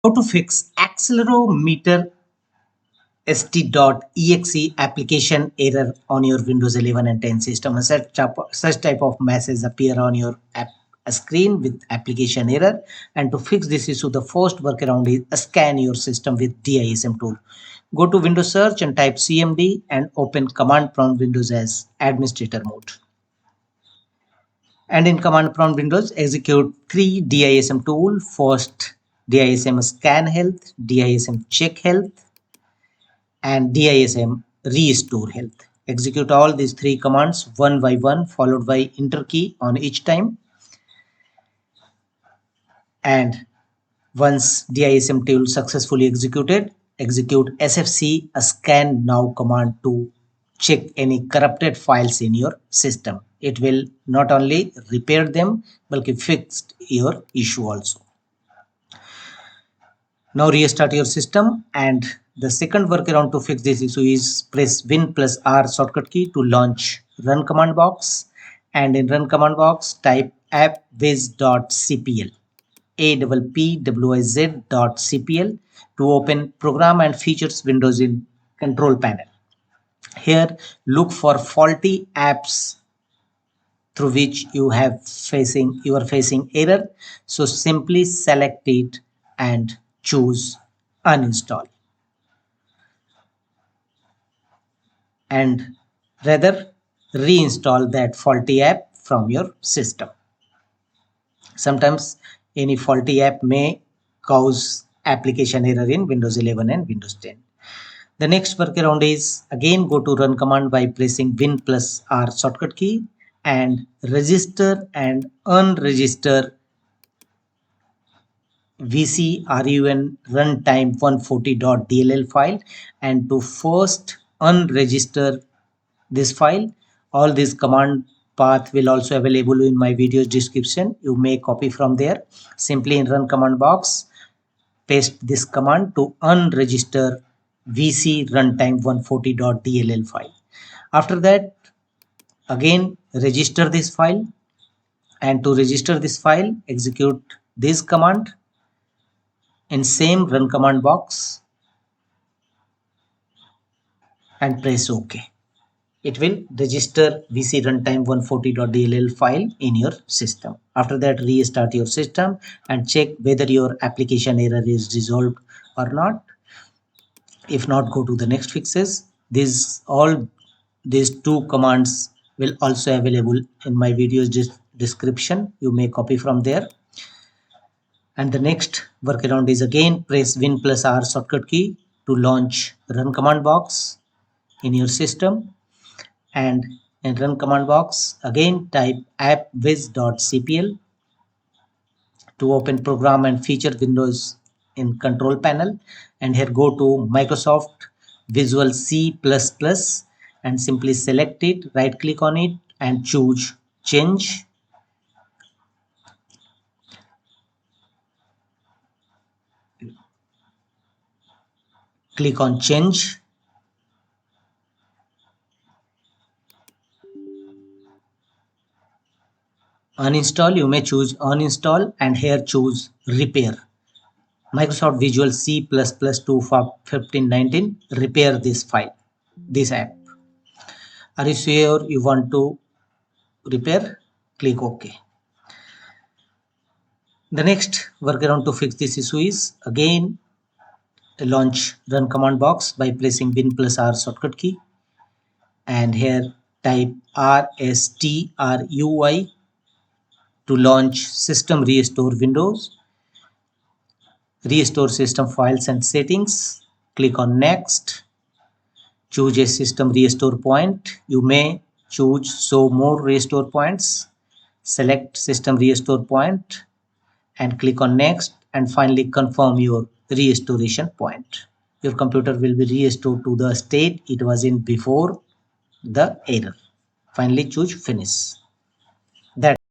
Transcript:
How to fix Accelerometer st.exe application error on your Windows 11 and 10 system. And such type of message appear on your screen with application error. And to fix this issue, the first workaround is scan your system with DISM tool. Go to Windows search and type cmd and open command prompt Windows as administrator mode. And in command prompt Windows, execute 3 DISM tool. First, DISM scan health, DISM check health, and DISM restore health. Execute all these 3 commands one by one, followed by enter key on each time. And once DISM tool successfully executed, execute sfc scan now command to check any corrupted files in your system. It will not only repair them, but fix your issue also. Now restart your system, and the second workaround to fix this issue is press Win plus R shortcut key to launch run command box, and in run command box type appwiz.cpl appwiz.cpl to open program and features windows in control panel. Here look for faulty apps through which you are facing error. So simply select it and choose uninstall, and rather reinstall that faulty app from your system. Sometimes any faulty app may cause application error in Windows 11 and Windows 10. The next workaround is again go to run command by pressing Win plus R shortcut key and register and unregister vcrun runtime 140.dll file, and to first unregister this file. All this command path will also available in my video description. You may copy from there. Simply in run command box paste this command to unregister vc runtime 140.dll file. After that, again register this file, and to register this file execute this command in same run command box and press OK. It will register vc runtime 140.dll file in your system. After that, restart your system and check whether your application error is resolved or not. If not, go to the next fixes. These 2 commands will also available in my video's description. You may copy from there. And the next workaround is again press Win plus R shortcut key to launch run command box in your system, and in run command box again type appwiz.cpl to open program and feature windows in control panel, and here go to Microsoft Visual C++ and simply select it, right click on it and choose change. Click on change. Uninstall, you may choose uninstall, and here choose repair. Microsoft Visual C++ 2.15.19 repair this file, this app. Are you sure you want to repair? Click OK. The next workaround to fix this issue is again launch run command box by pressing Win plus R shortcut key, and here type rstrui to launch system restore windows. Restore system files and settings. Click on next. Choose a system restore point. You may choose show more restore points. Select system restore point and click on next, and finally confirm your restoration point. Your computer will be restored to the state it was in before the error. Finally choose finish. That